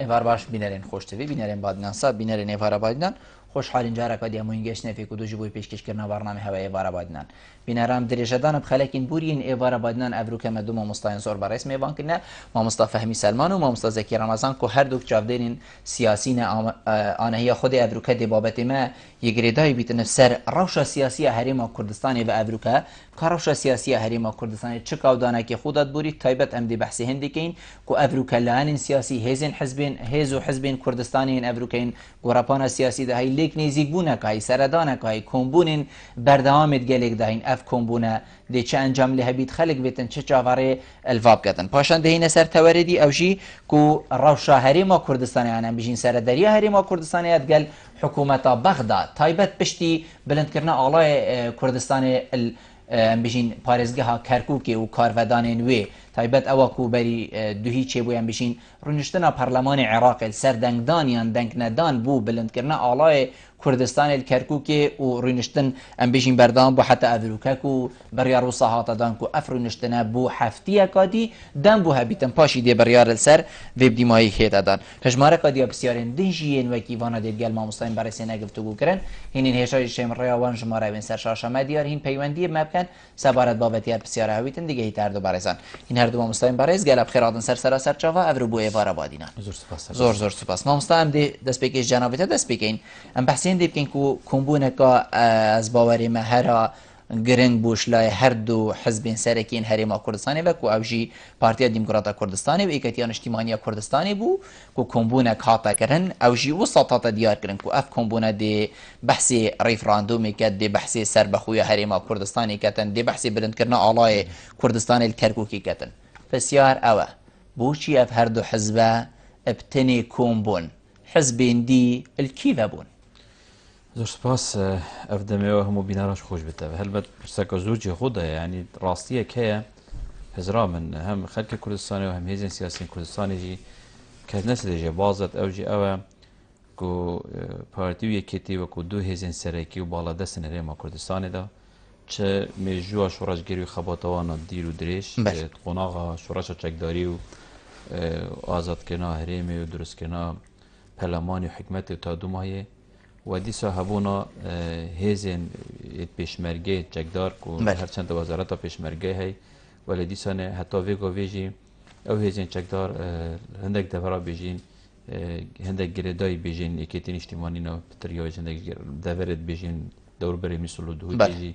نوار باش بینرین خوش تفی بینرین بادنان سا بینرین نوار بادنان خوشحالین جارا کدی همون گشت نفی کدو جبوی پیشکش کردن برنامه هوای وارا بادنان بینرام درجه‌دان بخلکین بورین ایوارا بادنان افروک مدو ما مستعین زور برایس میوان کنه ما مصطفی فهمی سلمان و ما مصطفی زکی رمضان کو هر دو چافدرین سیاسی نه آنهایی خود افروک دی بابت ما یگریدای بیتن سر روشا سیاسی هریما کردستان و افروکا کاروشا سیاسی هریما کردستان چه کاودانه که خودت بوری تایبت ام دی بحث هندی کین کو افروکا لان سیاسی هزین حزبین هزو حزبین کردستانی افروکین گوراپانا سیاسی ده هی لیک نزیک بونه کای سردانه کای کومبونین بردهامت گلک دهین اف کومبونه دی چه انجام له بیت خلق بیتن چه جاواره الواب کردن پاشان دهین سر توریدی اوجی کو روشا هریما کردستانی انا بجین سر دریا هریما کردستانی ادگل حکومت بغداد تایبت پشتی بلند کردن آلای کردستان بجین پارێزگەها کەرکووکێ و کارڤدانên wê تایبەت ئەوە ku بەری دوهی چێبوویان بژین ڕونشتنا پەرلەمانی عێراق سەر دەنگدانیان دەنگنەدان بوو بلندکردنا ئاڵایە کوردستانی کەرکووکێ و ڕوونشتن ئەم بژین بەردەوام بۆ حتا ئەڤروکەک و بڕیار و سەهاتەدان و ئەف ڕوونشتنە بۆ هەفتیە کاتی دەم بۆ هەبیتن پاشی دێ بڕیار سەر وێبدیمایی هێدەدان هەژمارە کادیا پرسیارên دژیên وەکی وانە دێتگەل مامۆستایان بەڕێسێنە گفتوگوکردن هینین هێشای شێمڕێوان ژمارەوێن سەر شاشەمە دیار هین پەیوەندی مەبکەن سەبارەت بابەتیار پرسیارە هەویتن دیگە هی هەردوو بەڕێزان هین هەردوو مامۆستایان بەڕێز گەلە بخێرادن سەر سەراسەر چاوا ئەڤرو بۆ ئێوارە بادینان زۆر سوپاس مامۆستا ئەم دێ دەستپێکێش جاناوێتە دەست پێکەین ئەم بەحسێن دێ بکەین ku کومبوونەکە ئەس باوەڕێمە هەرا گرنگ بوش لای هەردوو حزبین سەرەکیین هەرێما کوردستانی بە ku ئەوژی پارتیا دیموکراتە کوردستانی و ئێکەتیان نیشتیمانیە کوردستانی بوو ku کومبوونەک هاتەکردن ئەوژی وسەط هاتە دیارکردن ku ئەف کومبوونە دێ بەحسێ ڕیفراندۆمێک کەت دێ بەحسێ سەربەخوویە هەرێما کوردستانی کەتن دێ بەحسێ بلندکردنە ئاڵایە کوردستانی کەرکووکی کەتن پرسیار ئەوە بۆچی ئەف هەردوو حزبە ئەبتنێ کۆمبوون حزبێن دی الکیڤە بوون زۆر سپاس ئەف دەمەوە هەموو بیناڕاش خۆش بێتەوە هەلبەت پرسەکە زۆرجی خۆدایە ینی ڕاستیەک هەیە هەزرا من هەم خەلکی کوردستانی و هەم هێزن سیاسین کوردستانێژی کەس نەسێژێ بازت ئەوژی ئەوە ku parti û yekîtî wekû du hêzên serekî û baladestin herêma Kurdistanê de çi mêjûya şoreşgerî û xebatwana dîr û dirêj qonaxa şoreşa çekdarî û azadkirina herêmê û durustkirina pelemanî û hikmetê ta dumayê we dîsa hebûna hêzên pêşmergê çekdar ku her çend wezareta pêşmergê hey we lê dîsanê heta vê govê jî ew hêzên çekdar hindek devera bêjîn هندێک گرێدای بێژین یەکێتی نیشتیمانینەوە پتریاوی هندێک دەڤێت بێژین دەوروبەری میسڵ و دووجی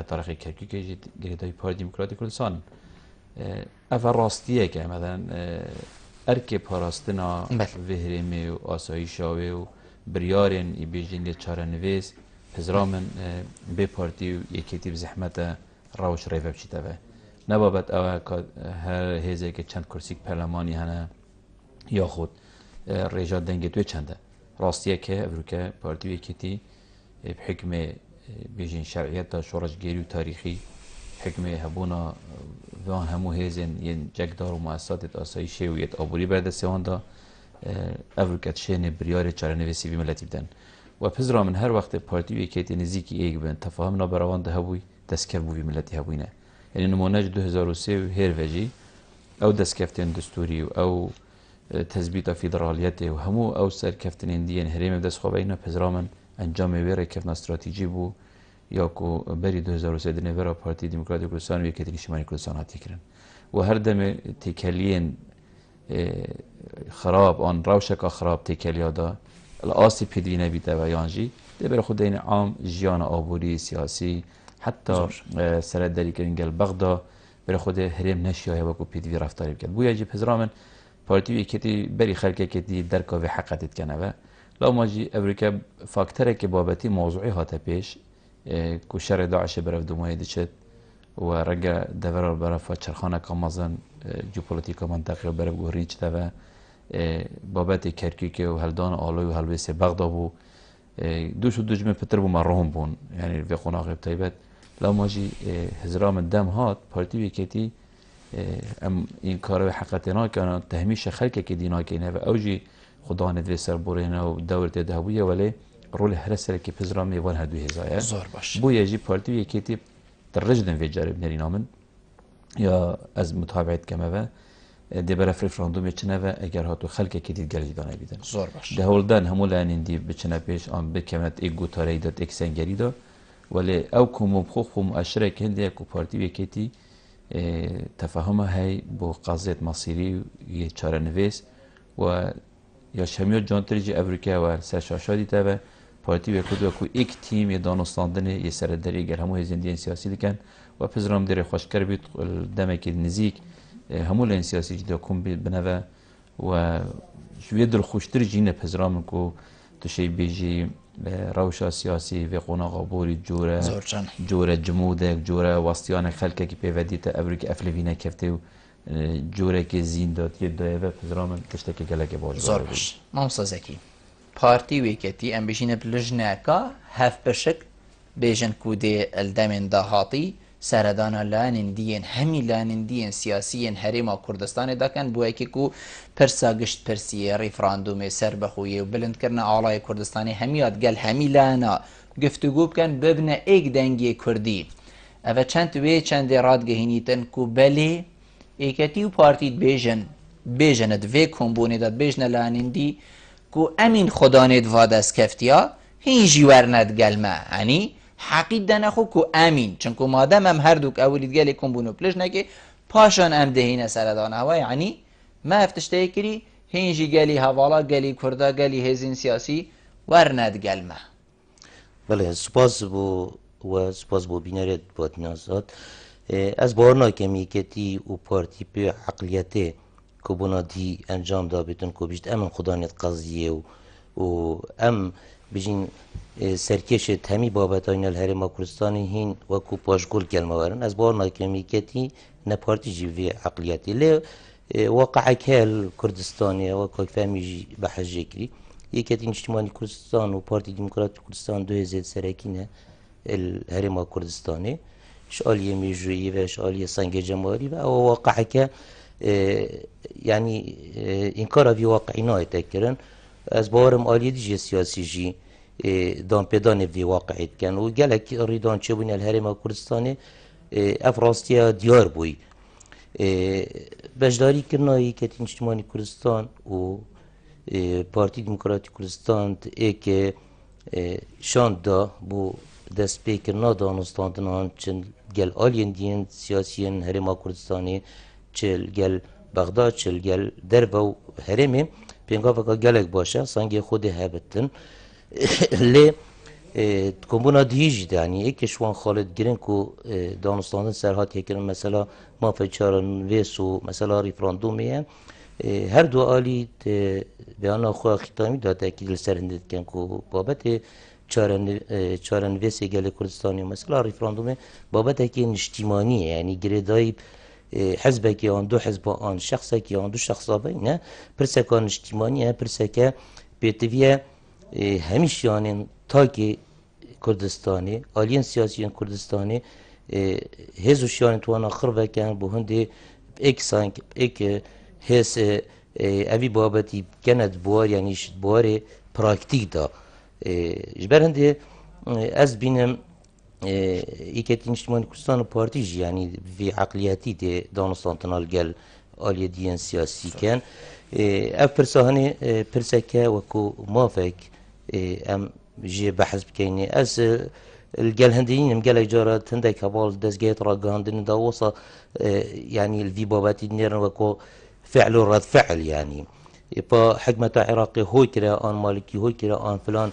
تاریخی کەرکووکێژی گرێدای پارتی دیموکراتی کوردستان ئەڤە ڕاستیەکە مەدەن ئەرکێ پاراستنا vê herêmê û asayîşa wê û biryarên bêjin lê çarenivêz hizra min bê partî û yekêtî bi zehmete rewş rêve biçîteve nebabet ew her hêzeke çend kursîk perlemanî hene yaxud rêja dengê wê çend e rastiyeke evruke partî yekêtî bi hikmê bêjin şeriyeta şoreşgerî û tarîxî hikmê hebûna van hemû hêzên yên cekdar û muessesatê asayîşê û yet aborî berdestêwan da evruke tişênê biryarê çarenivîsî vî milletî bidin we pizra min her wextê partî yekêtî nizîkî êk bin tefahemina beravan de hebûî destkev bû vî milletî hebûîne yanî nimûne ji 2003 û hêr ve jî ew destkeftên distûrî û ew تثبیت فدرالیته و همو او سرکفتنین دیین هریم دست خوابینا پزرامن انجام ویره کفنا استراتژی بو یا کو بری 2003 دنیورا پارتی دموکراتی کوردستان و یکیتی نیشتیمانی کوردستان هاتی کردن و هر دم تکلیین خراب آن روشک خراب تکلیا دا الاسی پیدوینه بیده و یانجی ده بر خود این عام جیان آبوری سیاسی حتی سرد داری که انگل بغدا بر خود هریم نشیه و کو پیدوی رفتاری بکرد بو یجی پزرامن پارتی یکیتی بری خلک یکیتی درکاوی حقیقت کنه و لاماجی امریکا فاکتره که بابتی موضوعی هاته پیش کو شر داعش برف دومای دچت و رجع دور برف چرخانه کامازن جیوپولیتیکا منطقه برف گوری چته و بابتی کرکوک و هلدان آلوی و هلویس بغداد بو دوش و دوجمه پتر بو مرهم بون یعنی وی قناق تایبت لاماجی هزرام دم هات پارتی یکیتی ام این کار حقیقتنا کنه تهمیش خلک که دینا کنه و اوجی خدا ندوی سر برینه و دورت دهویه ولی رول هر سر که پزرامی وان هدو هزایه زور باش بو یجی پارتی یکیتی درجدن وی جارب نرینامن یا از متابعت کمه و دی برای ریفراندوم چنوه اگر هاتو خلق کی دید گلی دانه بیدن زۆر باش ده هولدان همو لانین دی بچنه پیش آن بکمت ایک گوتاره داد ایک سنگری دا ولی او کم بخوخ و مؤشره که هندی اکو پارتی وکیتی تفاهمه های با قضیت مصیری یه چاره نویس و یا شمیل جانتریجی امریکا و سرشاشادی تابع پارتی وکود و کو یک تیم یه دانستاندن یه سردری گر همو هزندی سیاسی دکن و پزرام داره خوشکر بیت دمک نزیک همو لین سیاسی جدا کن بنوه و شویه دل خوشتر جینه پزرام کو تشی بیجی روشا سیاسی و قناق بوری جوره جمودک جوره واسطیان خلقه که پیودیت امریکا افلوینه کفته و جوره که زین داد یه دایوه پزرام تشتکی گلک باش زۆر باش مامۆستا زەکی پارتی وێکەتی ئەم بژینە پلژنەکە هەف بەشک بێژن کودێ ئەلدەمێن داهاتی سەردانە لاانین دیێن هەمی لاانین دیێن سیاسیên هەرێما کوردستانی دەکەن بۆیەکێک و پرسا گشت پرسیە ڕیفراندومێ سەر بەخۆیە و بلندکردنە ئاڵای کوردستانی هەمیات گەل هەمی لاەنە گفتوگو بکەن ببنە ئێک دەنگی کوردی ئەvە چەند وێ چەندێ ڕادگەهێنیتن و بەلێ ئێکەتی و پارتیت بێژنت vê kombûnê de bêjne lanîndî ku emîn xodanê diva destskeftiya hîn jî wernet gel me henî heqît de nexwe ku emîn çunku madem em herdûk ewilît gelê kombûn û pilîjnekê paşan em dihîne seredana hewa yanî me ev tişteyê kirî hîn jî gelî hevala gelî Kurda gelî hêzên siyasî wernet gel me. بله سپاس بو و سپاس بو بینرت بود نازاد از باور ناکم یکتی و پارتی به عقلیته که بنا دی انجام دا بیتون که بیشت امن خدانیت قضیه و ام بجین سرکشت همی بابت این الهرم کردستانی هین و کو پاشگل کلمه ورن از باور ناکم یکتی نه پارتی جیوی عقلیتی لی واقع کل کردستانی و که فهمی بحجه کری یکتی اجتماعی کردستان و پارتی دموکرات کردستان دو هزار سرکینه الهرم کردستانی شغالية ميجوية وشغالية سانج جمهوري وواقع که يعني إنكار في واقعنا يتكرن از باورم آلية دي سياسي جي دان بدان في واقعيت كان وقالك ريدان چبوني الهرم كردستاني افراستيا ديار بوي بجداري كرنا يكتين اجتماعي كردستان و پارتی دموکراتی کردستان ایک شان دا بو دست پیکرنا دانستاندنان چن گل آلین دین سیاسیین هرما کردستانی چل گل بغداد چل گل دربو هرمی پینگا فکا گلک باشه سانگی خود هبتن لی کمبونا دیجی دانی ایک شوان خالد گرین کو دانستاندن سرحات یکرن مثلا ما فچارن ویسو مثلا ریفراندومیه هر دو آلی بیان خو خطامی داده که دل سرندید کن کو بابت چارن ویسی گل کردستانی مثلا ریفراندوم بابت که اجتماعی یعنی گردای حزب که آن دو حزب آن شخص که آن دو شخص بینه پرسکان اجتماعی پرسکه بیتویه همیشیان تاکی کردستانی آلین سیاسیان کردستانی هزوشیان توان آخر وکن به هندی ایک سانک ایک هس اوی بابتی کند بوار یعنی بوار پراکتیک دا جبر هنده از بینم ایکتین اجتماعی کردستان پارتی یعنی وی عقلیتی ده دانستان تنال گل آلیه دیان سیاسی کن اف پرساهنه پرسکه وکو موافق ام جی بحث بکنی از الجل هنديين مجال إجارة هندك هبال دزجيت راجعندين دا وصا يعني الفي باباتي نيرن وكو فعل ورد فعل يعني يبقى حكمة عراقي هو كرا آن مالكي هو كرا آن فلان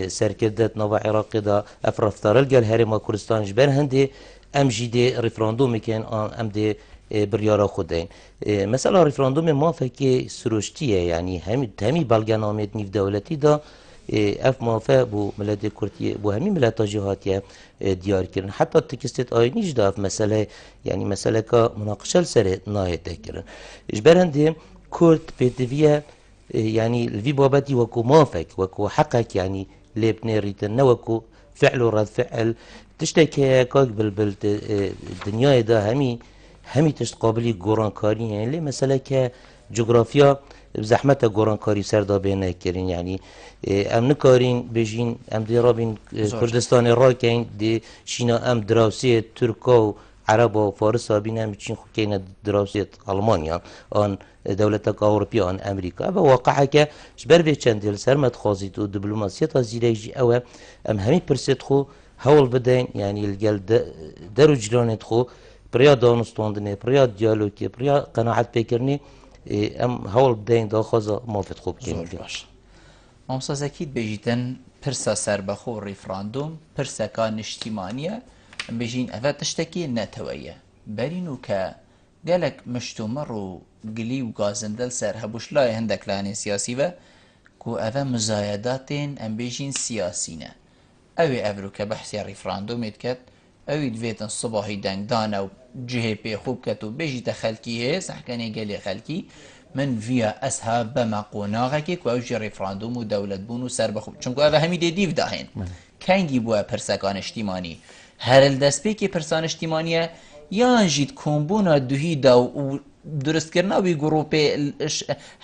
سركدت نوع عراقي دا أفرفتار الجل هرم كردستان جبر هندي أم جي دي ريفراندوم كان آن أم دي بريارا خدين مثلا ريفراندوم ما فكي سروشتيه يعني همي بلغنامات نيف دولتي دا اف موافق بو ملت کردی بو همین ملت جهاتیه دیار کردن حتی تکستت آینیش داف مسئله یعنی مسئله که مناقشه سر نایت کردن اجبرنده کرد بدویه یعنی الوی بابتی وکو موافق وکو حقك يعني لبنى ريتن وكو فعل ورد فعل تشتكي كاك بالبل الدنيا دا همي تشتقابلي قران كاري يعني ليه مسألة كجغرافيا بزحمت گورانکاری سردا بینه کرین یعنی ام نکارین بجین ام دی رابین کردستان راکین دی شینا ام دراوسی ترکا و عربا و فارس بینن بچین خو کینه دراسیت آلمانیا آن دولتك أوروبية عن أمريكا أبا واقعك جبر في چندل سرمت خازيت و دبلوماسية زيريجي أو همي برسيت خو هول بدين يعني الجل درو جلونت خو بريا دانستاندنه بريا ديالوجي بريا قناعت بكرني ام هول بدين دا خازا ما فت خوب زۆر كيني باش مامۆستازەکیت بێژیتن پرسە سەربەخۆ ڕیفراندۆم پرسەکە نیشتیمانیە بێژین ئەڤە تشتێکی نەتەوەیە بەرین و کە gelek مشتومەڕ و گلی و گازندەل سەر هەبوش لای هەندێک لایەنێ سیاسیڤە ku ئەڤە مزایەداتên em bêjین siyasî ne ew ê evroke behsiya rîfrandomê diket ew ê divêtin sibahî dengdane û cihê pêxû biket û bêjîte xelkî hê sehkenê gelê xelkî min viya ez ha bema qonağekê ku ew jî rîfrandom û dewletbûn û serbexwe çunku ev hemî dê dîv dahên kengî bûye pirsekan niştîmanî her il destpêkê pirsa niştîmaniye yan jî kombûna duhî da û درستکردنا وی گروپی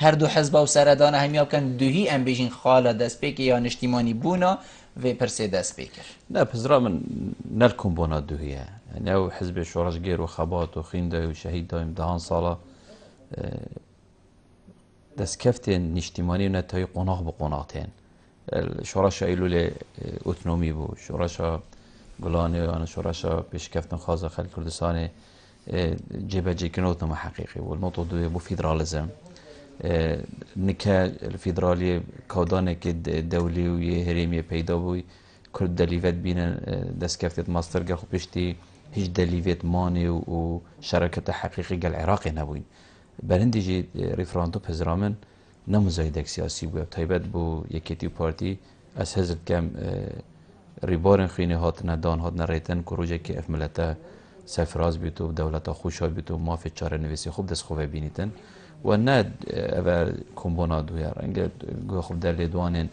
هر دو حزب و سردان همی کن دوهی ام بیشین خاله دست پیک یا نشتیمانی بونا و پرسه دست پیکر نه پزرا من نرکم بونا دوهیه يعني او حزب شورش غير وخبات وخيندا وشهيد دايم دهان صالة دس كفتين نشتماني ونتاي قناغ بقناغتين شورش ايلو لي اوتونومي بو شورش قلاني انا شورش بيش كفتن خازة خلق كردستاني جبه جيكنوتنا حقيقي والنقطة دوية بو فيدراليزم نكا الفيدرالية كودانة دولي ويهريمية بيدا بوي كل دليفات بينا دس كفتت ماسترقا خو بيشتي هیچ دلیویت مانی و شرکت حقیقی گل عراقی نبوین برندی جی ریفراندوم پزرامن نموزایدک سیاسی بود تایبت بو یکیتی پارتی از حزب کم ریبارن خینی هات ندان هات نریتن کروجه که اف ملتا سفراز بیتو دولتا خوشا بیتو مافی چاره نویسی خوب دست خوبه بینیتن و نه اول کمبونا دویار انگه خوب در لیدوانین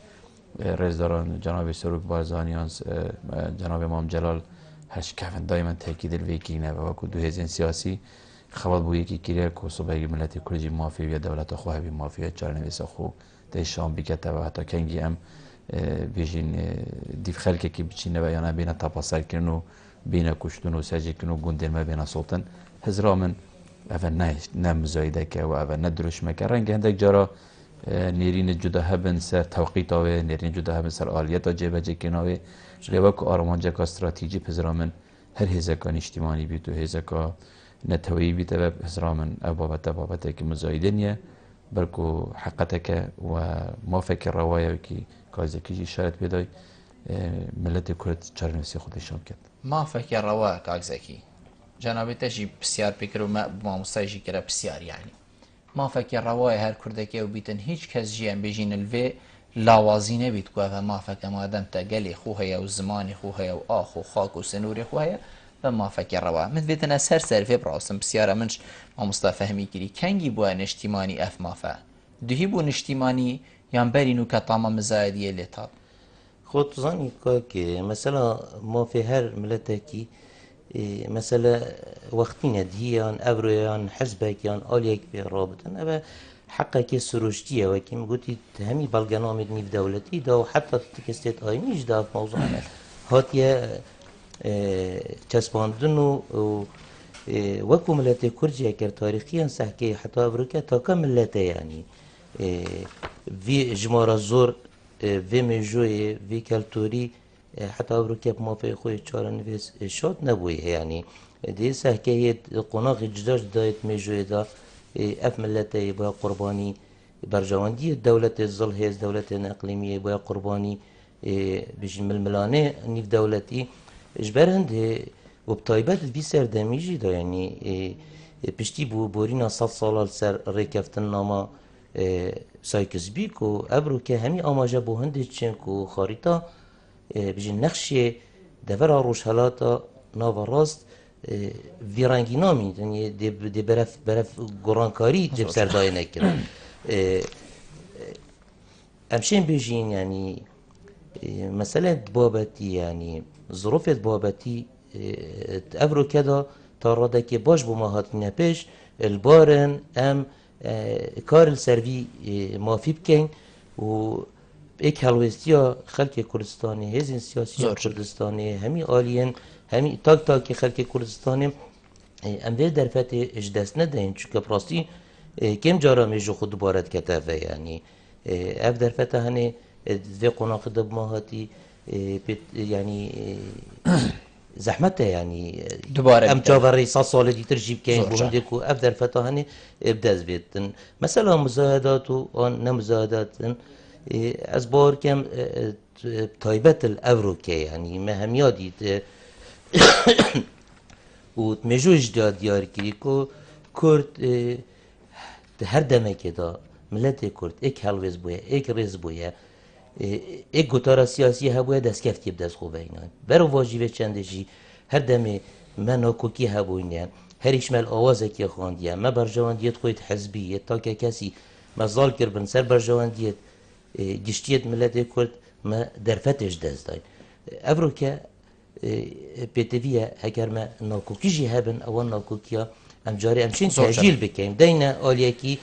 رزداران جناب سروک بارزانیان جناب امام جلال هش كافن دائما تأكيد الفيكينا وكو دوهزين سياسي خبط بو يكي كيرير كو صباحي ملتي كلجي مافيا ويا دولة أخوها بي مافيا جارنويس أخو دي شام بكتا وحتى كنجي أم بيجين ديف خلقه كي بچينه ويانا بينا تاباسر كنو بينا كشتون وساجي كنو قندر ما بينا صوتن هزرا من أفن نايش نمزايده كا وأفن ندروش مكا رنگ هندك جارا نيرين جدا هبن سر توقيتاوه نيرين جدا هبن سر آليتا جيبه جيكيناوه لواکو آرمانجا کا استراتیجی پزرامن هر هزکا نشتیمانی بیت و هزکا نتوی بیت و پزرامن ابابت که مزایدنیه بلکو حقتك و ما فکر روايه کی کازکی شرط بدای ملت کرد چرنوسی خودشان کرد ما فکر رواه کازکی جنابی تجی بسیار فکر و ما مستاجی کرا بسیار يعني ما فکر رواه هر کردکی و بیتن هیچ کس جیان بجین الوی لاوازی نبید که و ما فکر مادم تا گلی خوهیا و زمانی خوهیا و آخ و خاک و سنوری خوهیا و ما فکر روا من بیتن سر سرفی براسم بسیاره منش ما مستفهمی کری کنگی بوا نشتیمانی اف مافا دوهی بو نشتیمانی یان برینو که تمام مزایدیه لیتاب خود زانی که مثلا ما في هر ملتكي مثلا وقتنا دهيان أبرويان حزبكيان آليك برابطن أبا حقك سروشتية وكيم قلتي همي بلغنامد نيف دولتي دا وحتى تكستيت آينيش دا في موضوعنا هاتيا چسباندن و وكو ملتي كرجية كر تاريخيا سحكي حتى أبروكا تاكا ملتي يعني في جمارة زور في مجوي في كالتوري حتى أبروكا بما في خوي تشارن في شاد نبوي يعني دي سحكي قناغ جداش دايت مجوي دا اف ملتي بها قرباني برجواندي الدولة الظل هي الدولة الإقليمية بها قرباني بجي ململانة نيف دولتي اجبرهند وبطايبات في سردميجي دا يعني بشتي بورينا 100 سال سر ريكفتن ناما سايكس بيكو ابروكا همي اماجا بو هند تشنكو خريطة بجي نقشي دفرا روشهلاتا ناوا راست ویرانگی نامی یعنی دی برف گرانکاری جب سردای نکرد امشین بیجین یعنی مسئله بابتی یعنی ظروف بابتی افرو کدا تا راده که باش بو ماهات نپیش البارن ام کار السروی مافی بکن و ایک هلوستیا خلق کردستانی هزین سیاسی کردستانی همی آلین همی تاک خلق کردستانی ام وی درفت اج دست ندهین چون که براستی کم جارا میجو خود بارد کتافه یعنی اف درفت هنه في قناق دب ماهاتي يعني زحمته يعني دوباره ام جابري صال دي ترجيب كاين بونديكو افدر فتاهني ابدا زبيتن مثلا مزايدات ونمزايدات اسبور كم تايبه الافروكي يعني مهميادي وتمجوج ديار كيكو كرد هر دمه كده ملت كرد اك هلوز بويا اك رز بويا ایک گوتارا سیاسی هبویه دست کفتی بدست خوبه اینان برو واجبه چندشی هر دمه من ناکوکی هبوینه هر ایشمال آوازه که خواندیه ما برجواندیت خویت حزبیه تا که کسی مزال کربن سر برجواندیت گشتیت ملت کرد ما درفتش دست داین افرو که پیتویه اگر ما ناکوکی جی هبن اول ناکوکیا ام جاری امشین تحجیل بکیم دینه آلیه کی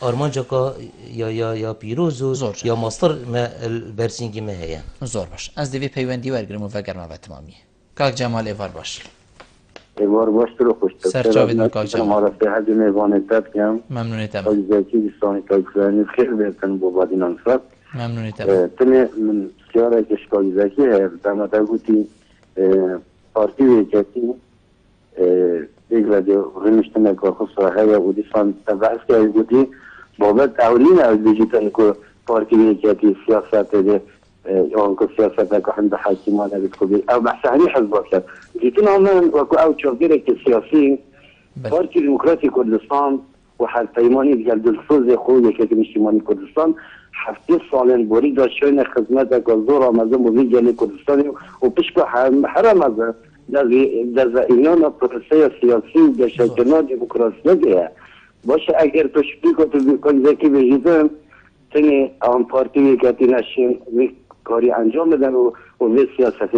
آرمانجا یا پیروز یا ماستر ما برسینگی ما هیا زور باش از دوی پیوندی ورگرم و وگرم و تمامیه کاک جمال ایوار باش ایوار باش تو رو خوش سرچاوید من کاک جمال معرفه حد میوانتت کم ممنونیتم زکی بستانی تاکسانی خیلی بهتن با بادین انصار ممنونیتم تنه من سیاره کشکای زکی دمتا گوتی پارتی ویکتی یک رادیو رنشتن که خصوصا هیا بودی سان تبعث که بودی بابت اولین از دیجیتال که پارتی ویکتی سیاست ده یا که سیاست که هم به حاکمان بتکوبی او بحثانی حزب کرد دیتون آمن وکو او چوکیره که سیاسی پارتی دموکراتی کردستان و هر پیمانی دیگر دلسوز خوبی که مشتیمانی کردستان 7 سال بوری داشتن خدمت که زور آمده موی جلی کردستان و پیشکو حرم از در اینا پروسه سیاسی در شکلنا دموکراسی نگه باشه اگر تو شکلی که تو بکنی زکی بجیدن تنی آن پارتی که تی نشین کاری انجام بدن و وی سیاست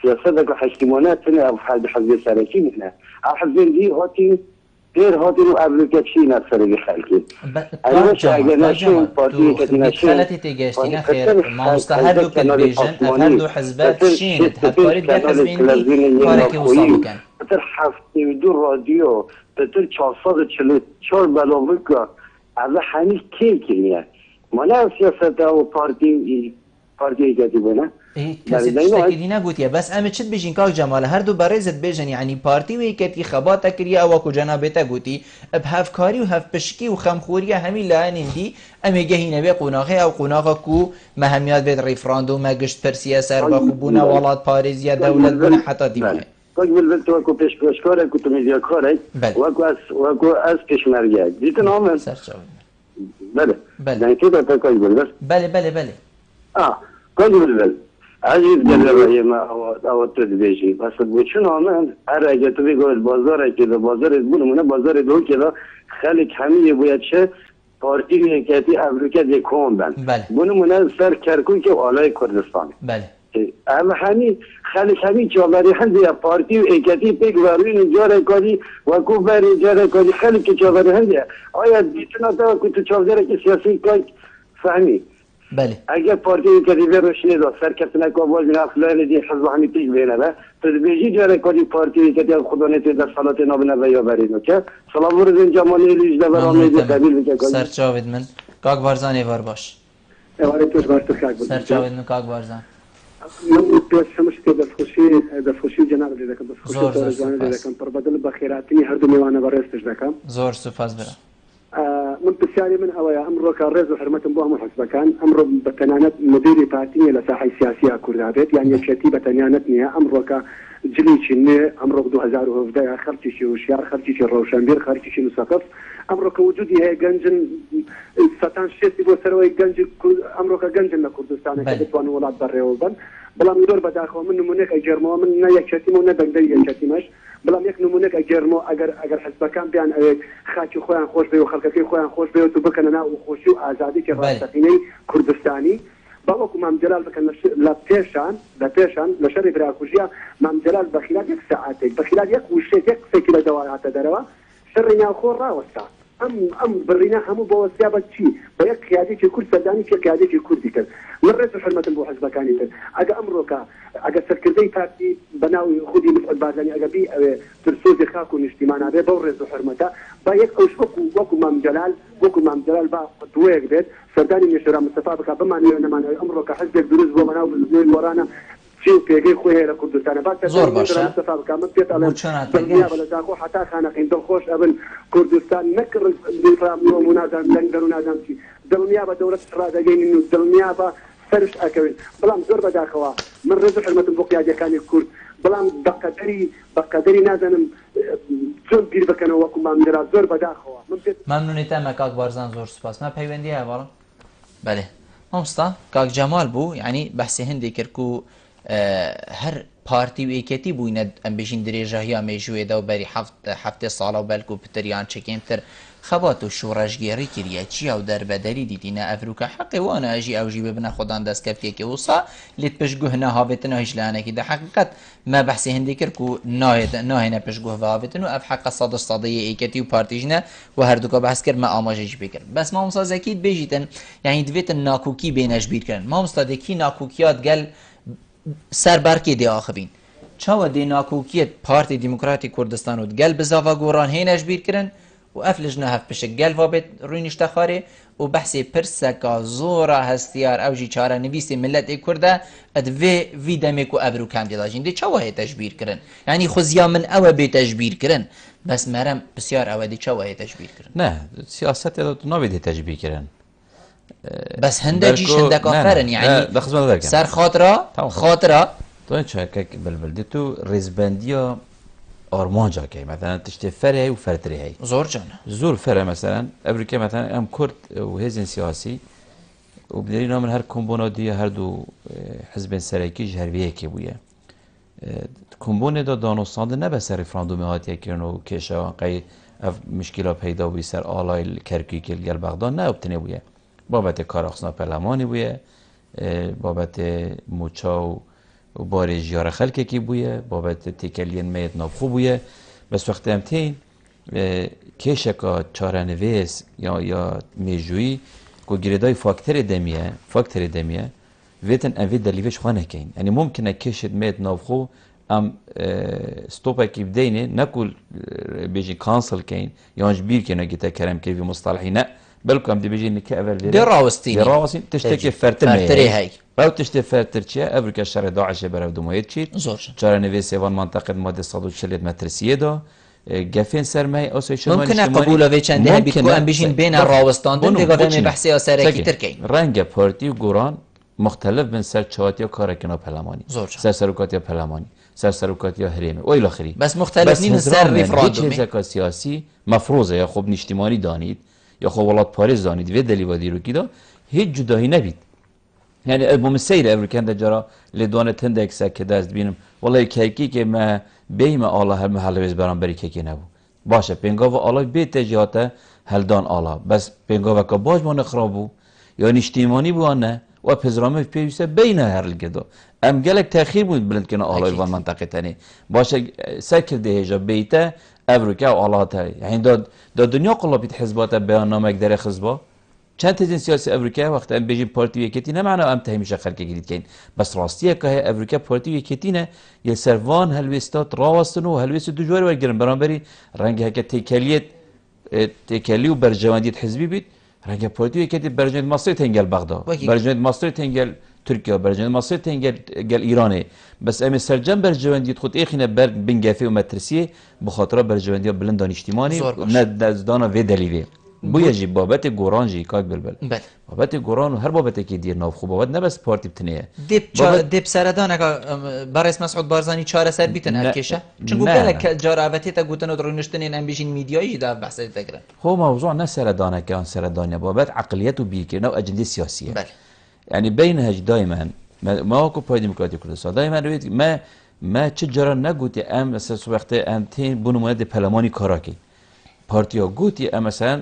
که حشتیمانه تنی حزب سرکی میکنه حزب دی هاتی غير هاتي ابلكيشن اثر خلقي اگر نشون پارتی که نشون خلتی تگشتی نخیر ما مستحد و کلبیجن افرد و حزبات شین هفکاری در حزبین کاری که وصال بکن بتر 72 رادیو بتر 444 بلاغه از همین کی کنیه مالا سیاست و پارتی که بونه کسی تشتکی نگوتیه بس امه چت بیشین کاک جمال هر دو برایزت بیشن یعنی پارتی وی کتی خباتا کریه او کو جنابتا گوتی اب هفکاری و هف پشکی و خمخوری همین لعنین دی امه گهینه به قوناغه او قوناغه کو مهمیات بید ریفراندوم گشت پرسیه سر و خوبونه ولات پاریزیا دولت بونه حتی دیمه کاک بلبل تو اکو پیشکاره کو تو میدیا کاره وکو از کشمرگه دیتن آمن بله یعنی تو تا کاک بلبل بله کاک بلبل عجیب جلوه ما آوات بیشی بس بچون آمن هر اگه تو بگوید بازار که بازار بونمونه بازار دو که خیلی کمی باید چه پارتی ویکتی امریکا دیکون بند بونمونه سر کرکون که آلای کردستان بله اما همین خیلی کمی چابری هندی پارتی ویکتی پیک وارین جاره کاری وکو بری جاره کاری خیلی که چابری هندی آیا دیتنا تا که تو چابری که سیاسی کار فهمی بله اگر پارتی کدی بروش نیست سرکت نکوبال من افلان دی حزب همی پیش بینه نه تدبیجی جاره کدی پارتی کدی خدا نتی در صلات نابنا و یا برید که سلام ورزین جمالی لیج دبرام میدی قبیل میگه سر چاوید من کاک بارزان ایوار باش ایواری توش باش تخیل سر چاوید من کاک بارزان من پیش شمش که دفخوشی جناب دیده کم دفخوشی تورزوانه دیده کم پر بدل بخیراتی هر دو میوانه برستش دکم زور سپاس برا من بسیاری من اویا امرو کارز و حرمت با هم حسب کان امرو بتنانت مدیر پارتی لساحه سیاسیه کردابت یعنی یکتی بتنانت نیا امرو کا جلیچ نه امرو 2017 خرچی وشیار خرچی روشنبیر خرچی نسقف امرو کا وجودی هي گنجن ستان شتی بو سروي گنج امرو کا گنجن کردستان که بتوان ولات بره وبن بلا میدور بداخو من نمونه اجرمو من نه یکتی مو نه دغدغه یکتی مش بلام یک نمونه اجرمو اگر حسب کان بیان خاطی خوان خوش به خلقکی خوان خوش به تو بکننا و خوشی و آزادی که راستینی کردستانی باوکو مام جلال بکن لا پیشان لشر براکوجیا مام جلال بخلال یک ساعت بخلال یک وشه یک فکر دوات دروا شر یا خور را وستا ام برينا همو بوسيابه شي بيك قيادي كرد سداني قيادي كردي كر مرت حرمه بو حزب كاني اجا امرك اجا سكردي تاعتي بناوي خدي مسعود بازاني اجا بي ترسوزي خاكو اجتماعنا به بورز حرمته بايك اوش وكو مام جلال با دويك بيت سداني مشرا مصطفى بك بما انه امرك حزب دروز ومناو ورانا شو بيجي خويه لكردستان بس زور باشا وشنات بلداخو حتى خانقين دخوش ابن كردستان نكر نفهم ومنازم لنجر ونازم شي دلنيابه دوله استراتيجيه انه دلنيابه فرش اكوين بلام زور بداخوا من رزق حرمه البقيا كان الكرد بلام بقدري نازم چون گیر بکنه وکو مامدرا زور بداخوا ممنونی تمام کاک بارزان زور سپاس ما پیوندی هوا بله مامستا کاک جمال بو يعني بحث هندي كركو هر بارتي ويكتي بوينه ام بيجين دريجه ميجوي دو بري هفته سالا بالكو بتريان چكنتر خباتو شورشگيري كريا چي او در بدري دينا افريقا حقي وانا اجي اوجي ببنا خدان دست كفتي كي وصا لتبشگو هنا هافتنا هيش لانه كده حقيقه ما بحث هندي كركو ناهنا بشگو هافتنو اف حق صادش صاديه ايكتي وبارتيجنا وهردوكا بحث كر ما اماجي بكر بس ما مصا زكيت بيجيتن يعني دويت الناكوكي بينش بير كرن ما مستدكي ناكوكيات قال سربرکی دی آخرین چاو دی ناکوکیت پارتی دموکراتی کردستان و گل بزاوا گوران هینش بیر کرن و افلج نه هف بشه گل وابد روینش تخاره و بحث پرسکا زورا هستیار اوجی چاره نویسی ملت کرده اد وی دمکو ابرو کم دیلاجین دی چاو هی تشبیر کرن یعنی خوزیا من او بی تشبیر کرن بس مرم بسیار او دی چاو هی تشبیر کرن نه سیاست یادتون نبیده تشبیر کرن بس هندجيش هندك آخرن يعني سر خاطرة تو چه که بلبل تو رزبندیا آرمانجا که مثلا تشتی فره و فرتری هی زور جانه زور فره مثلا امریکا مثلا هم کرد و هزین سیاسی و بدلی نام هر کمبونا دی هر دو حزب سرکی جهرویه که بویه کمبونه دا دانستان نه بس رفراندوم هاتیه کردن و کشا قی مشکل پیدا بوی سر آلای کرکی کل گل بغداد نه ابتنه بویه بابت کاراخسنا پلمانی بویه بابت موچا و بار جیار خلکه کی بویه بابت تکلین میت نابخو بویه بس وقتی هم تین کشکا چارنویس یا میجویی که گریدای فاکتر دمیه ویتن اوی دلیوش خوانه کین یعنی ممکنه کشت میت نابخو ام ستوپا کی بدینه نکول بیجی کانسل کین یانج بیر کنه گیتا کرم کی مصطلحی نه بلكم دي بيجي انك اول دي راوستين تشتكي فرتري هي او تشتكي فرترچيه افريكا شهر داعش برا دمويت شي شهر نويس يوان منطقه ماده 140 متر سيدو جافين سرماي او سوشيال ممكن قبوله في چنده بيكو ام بيجين بين الراوستان دون دغه بحثي اسرکی تركي رنگ بارتي وغوران مختلف من سر چواتيا كاركنا پلماني سر سرکاتيا پلماني سر سرکاتيا هريمه و الى اخره بس مختلفين سر رفراندومي سياسي مفروضه يا خوب اجتماعي دانيد یا خب ولات پاریس دانید و دلی و دیرو کیدا هیچ جدایی نبید یعنی المهم سیر امریکن دجرا لدوانه تند اکسا که دست بینم والله کی که ما بیم الله هر محل وز برام بری کی نبو باشه پنگا و الله به تجهات هلدان الله بس پنگا و که باج ما نخرابو یا اجتماعی بو نه و پزرامه پیوسته بین هر الگدو ام گلک تاخیر بود بلند کنه الله و منطقه تانی باشه سکر دهجا بیته امریکا و الله تعالی یعنی دا دنیا قلبیت حزبات بیان نامک در حزبا چند تزین سیاسی امریکا وقت ام بیجیم پارتی یکتی نه معنا ام تهمیشه خلق گیرید کین بس راستیه که امریکا پارتی یکتی نه یه سروان هلوستات راوستن و هلوست دو جوار ورگرن برانبری رنگ هک تکلی و برجواندیت حزبی بید رنگ پارتی یکتی برجواند مصر تنگل بغداد برجواند مصر تنگل ترکیه برجواند مصر تنگل ایرانه بس ام سرجم برجواندیت خود ایخینه بر بنگافی و مترسیه بخاطر برجواندی بلندان اجتماعی نه دزدانا و دلیلی بویا جی بابت گوران جی کاک بلبل بابت گوران و هر بابت که دیر ناف خوب بابت نه بس پارتی بتنیه دیب سردان که برای مسعود بارزانی چاره سر بیتن هرکشه چون گفت جاراوتی تا گوتن و درونشتنین ام بیشین میدیایی دا بحث تکرن هو موضوع نه سردانه که آن سردانه بابت عقلیت و بیرکرنه و اجنده سیاسیه يعني بينهج دائما ما هو كوباي ديمقراطي كردستان دائما رويت ما چجرا نگوتی ام اساس وقت ام تين بونو مونده پلمانی کاراکی پارتیا گوتی ام مثلا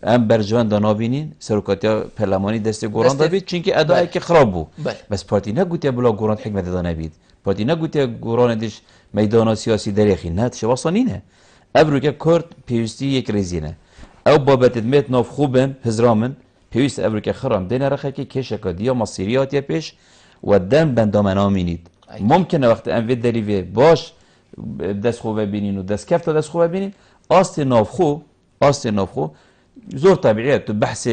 ام برجوان دانابینین سرکاتیا پلمانی دست گوران دابید چونکه ادای که خراب بو بس پارتی نگوتی بلا گوران حکمت دانابید پارتی نگوتی گوران دش میدان سیاسی دریخی نه شواسانینه ابرو که کرد پیوستی یک رزینه او بابت دمت ناف خوبن هزرامن پیوست ابروک خرام دین رخه که کشکا دیا مصیریات یا پیش و دم بندامنا مینید ممکنه وقت ام وید دریوی باش دست خوبه بینین و دست کفت دست خوبه بینین آست نافخو زور طبيعية تو بحث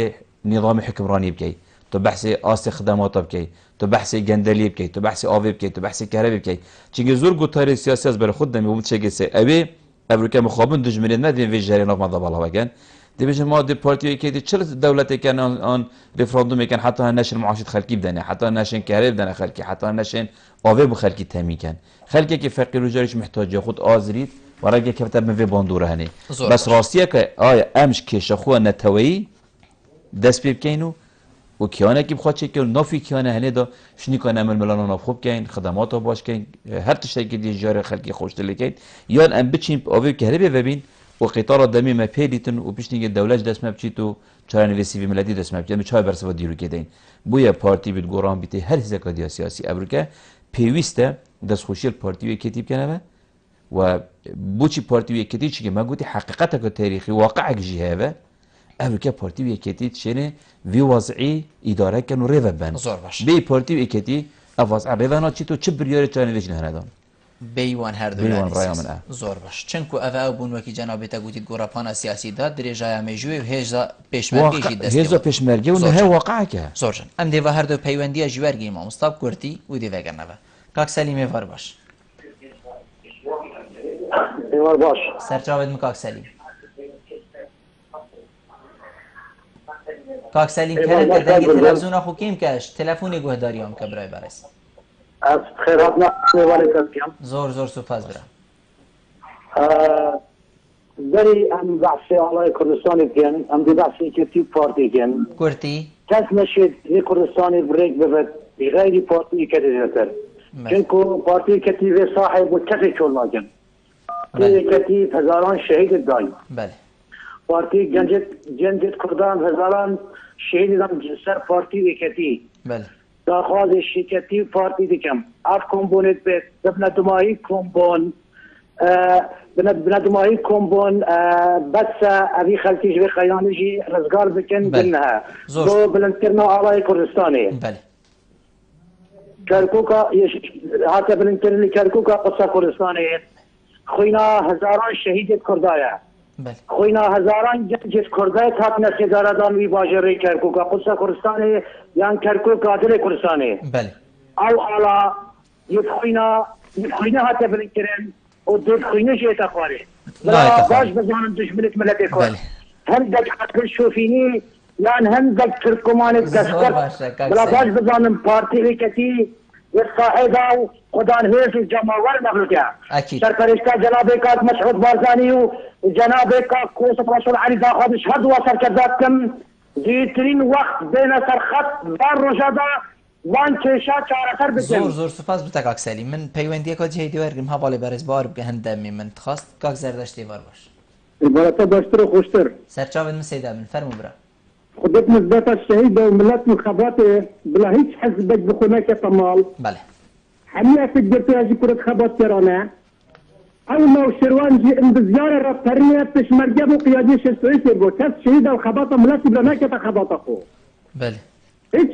نظام حكمراني بكي تو بحث آست خدمات بكي تو بحث جندلي بكي تو بحث آوي بكي تو بحث كهربي بكي چونكه زور قطار سياسي از برای خود دمی بود چه گسه اوی ابروکه مخابن دجمنید ندیم وی جری ناف ماذا بالا بگن دی بيجن ما دي بارتي كي دي چرا دولت كان ان ريفراندوم كان حتى نشن معاشات خلقي بدنا حتى نشن كهربي بدنا خلقي حتى نشن آوي بخلقي تامين كان خلقي که فقير و جاريش محتاج خود آزريد ورقه كفتب من في باندوره هني بس راستيه که امش كيش خو نتوي دست بكينو و كيانه كي بخواد چه نافي كيانه هني دا شني كان عمل ملان ناف خوب كاين خدمات باش كاين هر تشتي كي دي جاري خلقي خوش دلكاين يان ام بچين اوي كهربي وبين وقطار الدمي ما بيديتن و بيشني الدوله دست ما بچيتو چارن وي سي ملتي دست ما بچي چای برسوا ديرو كدين بويا بارتي بتگوران بيتي هر حزب سياسي ابركه بيويسته دست خوشي البارتي كتيب كنبه و بوچی پارتی ویکتی چی که ما گویی حقیقتا که تاریخی واقعی جهه امریکا پارتی ویکتی چنه وی وضعی اداره کنو ریو بن بی پارتی ویکتی وضع ریو نا چی تو چه بریاره چانه ویش نه ندان بیوان هر بیوان دولت زور باش چنکو اوه بون وکی جناب تا گویید گورپانا سیاسی داد درجه میجوی و هیزا پیشمرگی دست هیزا پیشمرگی و نه واقعی که زور جن ام دیو هر دو پیوندی جوارگی ما مستاب کرتی و دیو گرنوا کاک سلیمی وار باش ایوار باش سرچاوید مکاک سلیم کاک سلیم کرد که دنگی تلفزیون خو کیم کش تلفونی گوهداری هم که برای برس از خیرات نمیوالی کسیم زور سپاس برم داری ام بحثی آلای کردستانی کن ام دی بحثی که تی پارتی کن کرتی کس نشید دی کردستانی بریک ببد دی غیری پارتی که دیزتر چونکو پارتی که تی وی صاحب و کسی چول ناکن پارتی هزاران شهید دای بله پارتی جنجت کردان هزاران شهید دام سر پارتی وکتی بله داخواز شرکتی پارتی دیکم اف کمبونت به بندمایی کمبون بندمایی کمبون بس ابي خلتي جوي خيانجي رزقار بكن بنها دو بلنترنا آلای کردستانی بله کرکوکا حتی بلنترنی کرکوکا قصه کردستانی خوینا هزاران شهید کردایا بله خوینا هزاران جنجت کردای تاک نسیداره دان وی باجره کرکوکا قصه کردستانی یان کرکوکا دل کردستانی بله او حالا يدخلنا حتى بالانكرام ودخلنا شيء تقاري لا باش بزمان دشمنت ملك كل هندك حتى شوفيني يعني هندك تركمان الدستور بلا باش بزمان بارتي وكتي الصاحبه خدان هيش الجماعه المغلوطه اكيد سرپرستا جنابك مسعود بارزاني وجنابك كوس رسول علي داخل شهد وصل كذاتكم زيترين وقت بين سرخط بار رشاده وان کشا چهارسر بزنیم زور سپاس بتا کاک سلیم من پیوندی که جهیدی ورگم حواله برز بار بگه هندمی من تخواست کاک زردشتی وار باش عبارتا باشتر و خوشتر سرچاوید من سیده من فرمو برا خودت نسبت الشهيد وملات مخابرات بلا هيك حزبك بخونك طمال بله حمية في الجرتاج كرة خبات كيرانا أو لو شروان جي ان بزيارة رابطرية تشمرجة بو قيادية السويسي بو تس شهيد الخباطة ملاتي بلا ناكة خباطة خو بله هيك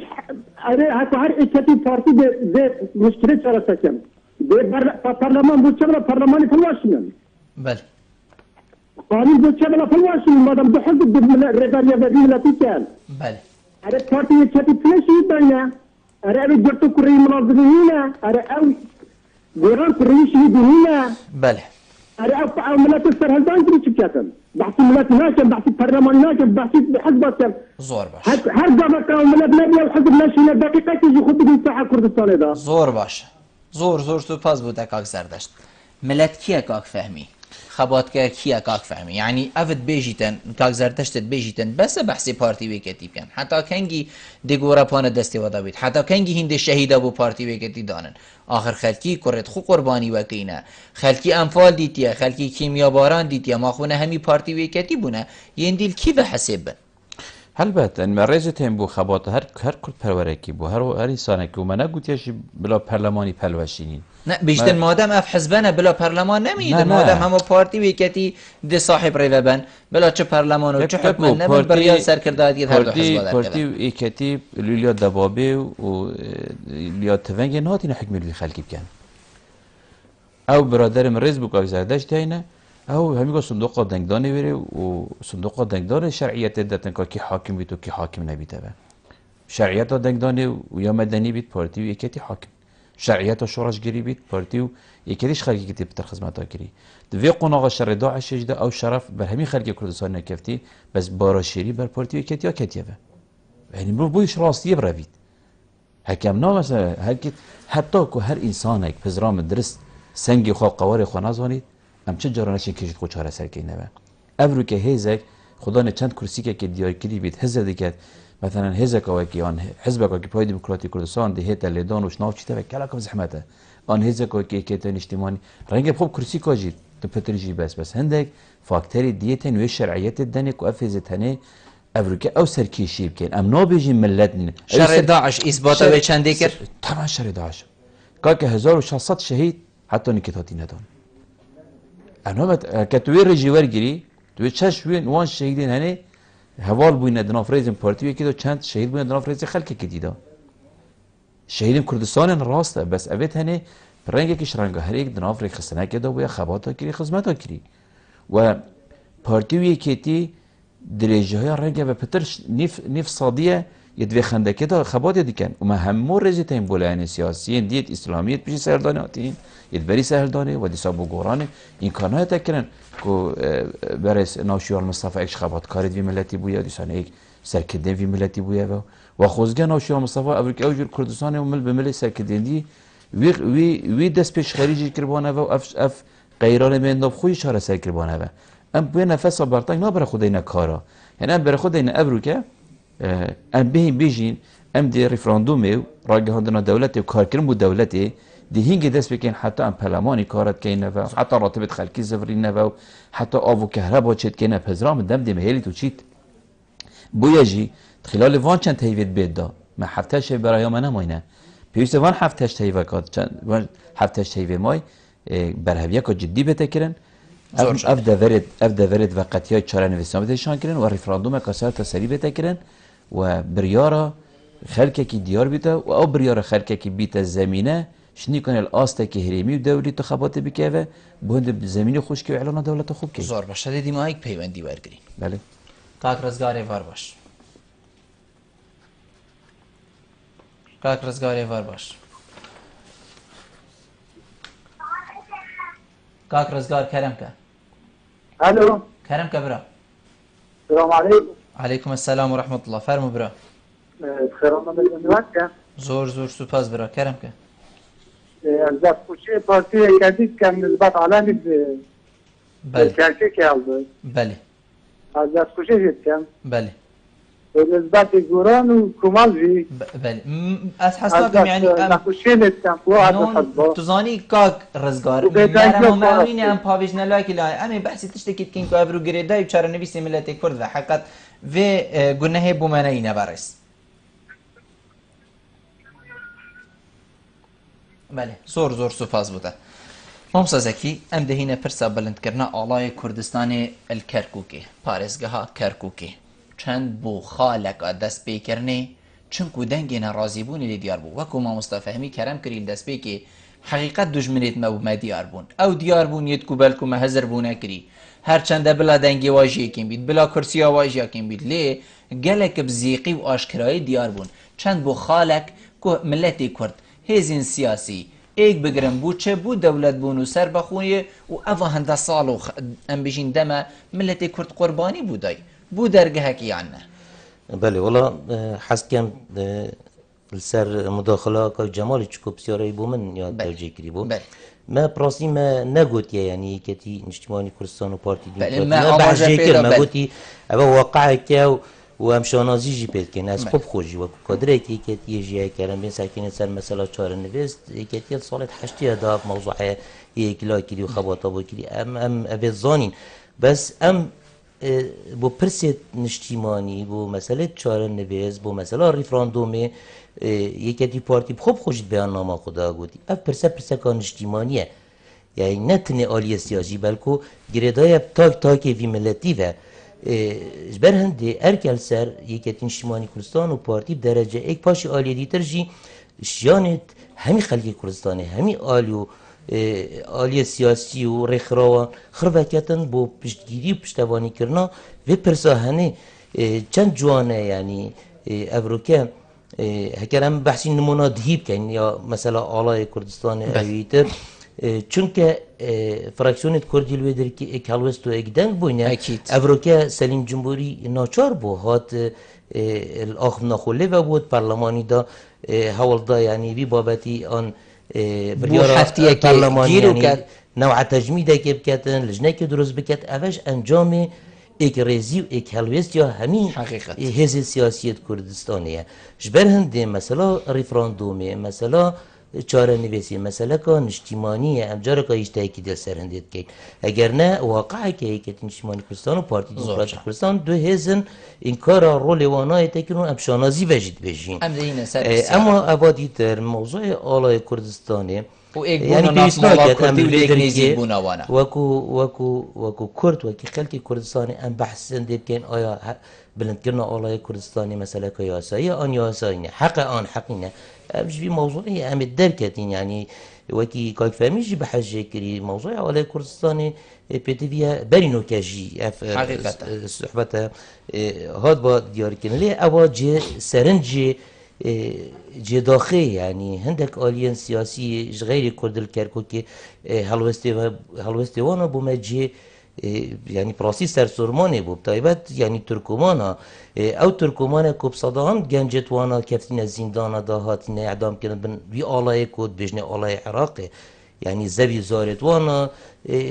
هكو هر اكتي بارتي دي مشكلة شرا سكن دي برلمان بو تشمرا برلماني في الواشنطن بله قانون بو تشمرا في الواشنطن مادام بحزب الريفانيا بدي ملاتي كان بله أنا بارتي اكتي فلاشي بينا أنا أبي جرتو كري مناظرين أنا أو جيران كري شهيدين بله أنا أو ملات السرهلدان كري شكاتن بحثي ملات ناكن بحثي برلمان ناكن بحثي حزبات زور باش هر دابا ملات نبي الحزب ماشي دقيقة تيجي خد من ساحة كردستان هذا زور باش زور سپاس بوده کاک زردشت ملت کیه کاک فهمی خبات که کیه کاک فهمی یعنی افت بیجیتن کاک زردشتت بیجیتن بس بحثی پارتی ویکتی بکن حتی کنگی دیگورا پان دستی ودا بید حتی کنگی هند شهیده بو پارتی ویکتی دانن آخر خلکی کرد خو قربانی وکینه خلکی انفال دیتیه خلکی کیمیا باران دیتیه ما خونه همی پارتی ویکتی بونه یندیل کی به حساب بن هەلبەت مەڕێزتێن بۆ خەباتە هەر کورد پەروەرەکی بۆ هەر ئینسانێکی و منە گوتیەشی بلا پەرلەمانی پەلوەشینین بیشتر مادام اف حزبنا بلا پارلمان نمیده مادام همه پارتی ویکتی ده صاحب ریوه بن بلا چه پارلمان و چه حکومت نبن برای سرکردادی هر دو حزب داره پارتی ویکتی لیا دبابه و لیا تفنگ نهاتین حکمی لوی خلکی بکن او برادرم رئیس بوکاک زردش دینه او همیگه صندوق دنگدانه بره و صندوق دنگدانه شرعیت دادن که حاکم بیت و کی حاکم نبیته به شرعیت دنگدانه و یا مدنی بیت پارتی ویکتی حاکم شرعیت شورش گیری بیت پارتی و یکیش خلقی که تبتر خدمت آگری دوی قناق شر داعش جده او شرف بر همین خلقی کردستان نکفتی بس باراشیری بر پارتی و یکیتی کتیه یعنی برو بویش راستیه بروید حکم نا مثلا حتی که هر انسان یک پزرام درست سنگی خواه قوار خواه نزانید ام چه جارانشین کشید خود چاره سرکی نبه ابرو که هیزک خدا نه چند کرسی که دیار کردی بیت هزه دیگه مثلا هزك وكي آن حزبك وكي باي ديمقراطي كردستان دي هيتا ليدان وشناف چي تبع كلاكم زحمته آن هزك وكي كيتن اجتماعي رنگ بخوب كرسي كاجي تبترجي بس هندك فاكتوري ديتن و شرعيات الدنك وافزت هني افريقيا او سركيشي بكين ام نو بيجي ملتن شر داعش اثباته به چند ذكر طبعا شر داعش كاك 1600 شهيد حتى نكتاتي ندان انا كتوير رجي ورگري تو چش وين وان شهيدين هني هوال بوين دناف رئيس بارتي كده چند شهيد بوين دناف رئيس خلق كديدا شهيد كردستان راسته بس اويت هني رنگه كش رنگه هر یک دناف رئيس خسنه كده ويا خباتا كري خدمتا كري و بارتي كيتي درجه رنگه و پتر نف صاديه يدوي خنده كده خبات ديكن وما همو رزيتين بولان سياسيين ديت اسلاميت بيجي سرداناتين يدبري سهلدانه و ديسابو غورانه امكانات تكرن کو برس ناشیال مصطفی اکش خبات کارید وی ملتی بویا دیسان یک سرکردن وی ملتی بویا و خوزگاه ناشیال مصطفی افریقا اوجور کردستان و مل به مل سرکردن دی وی دست پیش خریجی کربانه و اف غیران من ناب خوی چاره سر کربانه و ام به نفس برتنگ نبر خودینا کارا یعنی ام بر خودینا افریقا ام بهین بیجین ام دی رفراندوم راگهاندنا دولت و کارکرم بود دولتی دي هنجي دست بكين حتى ام برلماني كارت كينا حتى راتبة خلقي زفرين حتى آب و كهرباء چت كينا پزرام دم دي مهيلي تو چيت بويجي خلال وان چند تهيوت بيت دا ما هفتش برای ما نماينه بيوست وان هفتش تهيوت كات هفتش تهيوت ماي برهوية كات جدي بتكرن اف دورد وقتيات چاره نویسنامه تشان کرن و رفراندوم کاسر تسری بتكرن و بريارا خلقه کی دیار بیتا و او بريارا خلقه کی بیتا زمینه شنی کنه الاسته که هریمی و دولی انتخابات بکیه بهند زمین خوش که اعلان دولت خوب که زور باشه دیدی ما یک پیوندی برگری بله کاک رزگاری وار باش کاک رزگاری وار باش کاک رزگار کرم که الو کرم که برا السلام عليكم علیکم السلام و رحمت الله فرمو برا بخير الله بالجماعة زور سپاس برا کرم که از دستخوشی پارتی کردید که نسبت عالمی بله کرکی که aldı. بله از دستخوشی جدیم. بله نسبت گوران و کمالوی بله از حسابم يعني دستخوشی نتیم و از حسابا تزانی کاک رزگار مرا مامین ام پاویج نلاکی لای امی بحثی تشتکید کین که ابرو گریدای چاره نویسی ملت کرد و حقیقت و گناه بومنایی نبارست بله زور سپاس بوده مامسا زکی ام دهینه پرسا بلند کرنا آلای کردستان الکرکوکی پارزگاه کرکوکی چند بو خالک دست پی کرنه چنکو دنگی نرازی بونی لی دیار بو وکو ما مستفهمی کرم کرین دست پی که حقیقت دجمنیت ما دیار بون او دیار بون یدکو بلکو ما هزر بونه کری هر چنده بلا دنگی واجی کن بید بلا کرسی واجی کن بید لی گلک بزیقی و آشکرای دیار بون چند بو خالک که ملتی کرد هزین سیاسی ایک بگرم بود چه بود دولت بونو سر بخونیه و اوه هنده سالو ام بجین دمه ملت کرد قربانی بودای بود درگه کی عنه بله والله حس کم السر مداخله که جمالی چکو بسیاری بو من یاد توجه کری بو ما براسي ما نقول يعني كتي اجتماعي كردستان وبارتي دي ما بحجي كر ما قلتي ابا واقع كاو وامشانازی جی پید کنه از خوب خوشی و کادره کی کتی جی کردن بین ساکنین سر مثلا چهار نویست کتی سالت حشتی داد موضوع یک لاکی و خباتا با کلی ام ابد زانین بس ام بو پرسیت نشتیمانی بو مسئله چاره نویز بو مسئله ریفراندومه یکی پارتی خوب خوش بیان نامه خدا گودی اف پرسه کان نشتیمانیه یعنی نه تنه آلی سیاسی بلکو گردای تاک وی ملتی و جبر هنده ارکل سر یکی نشتیمانی کردستان و پارتی درجه ایک پاشی آلی دیتر جی شیانت همی خلقی کردستانه همی آلی سیاسی و رخراوان خروکتن با پشتگیری و پشتوانی کرنا و پرساهنه چند جوانه یعنی افروکه هکرم بحثی نمونه دهیب کن یا مثلا آلای کردستان اویتر چونکه فراکسیونت کردی الویدر که ایک هلوست و ایک دنگ بوینه افروکه سلیم جمهوری ناچار بو هات الاخم نخوله و بود پارلمانی دا حول دا یعنی بی بابتی آن بریارا پارلمانی یعنی نوع تجمیده که بکتن لجنه که درست بکت اوش انجام ایک ریزی و ایک هلویست یا همین حزب سیاسیت کردستانیه جبر هنده مثلا ریفراندومه مثلا چاره نویسی مثلا که نشتیمانیه امجاره که ایشتایی که دل سر هندید که اگر نه واقعه که ایک نشتیمانی کردستان و پارتی دموکراتی کردستان دو هزن این کارا رول وانای تکنون امشانازی وجد بجین اما ابادی تر موضوع آلای کردستانه یعنی بیشتر کردی و یک نیزی بونوانه وکو کرد وکی خلقی کردستانی ام بحثن دیب کن آیا بلند کرنا آلای کردستانی مثلا که یاسایی آن یاسایی نه حق آن حقی نه بجبی موضوعی ام درکتین یعنی وکی کاک فهمیجی بحجه کری موضوع آلای کردستانی پیتویا برینو کجی صحبت هاد با دیار کنلی اوا جه سرنجی جداخی یعنی هندک آلیان سیاسی غیر کردل کرکو که هلوستی وانا بومه جه یعنی پراسی سرسرمانه بود تایبت یعنی ترکمانا او ترکمانا کب صداهم گنجت وانا کفتین زندان داهاتین اعدام کردن بن وی آلای کود بجنه آلای عراقه یعنی زوی زارت وانا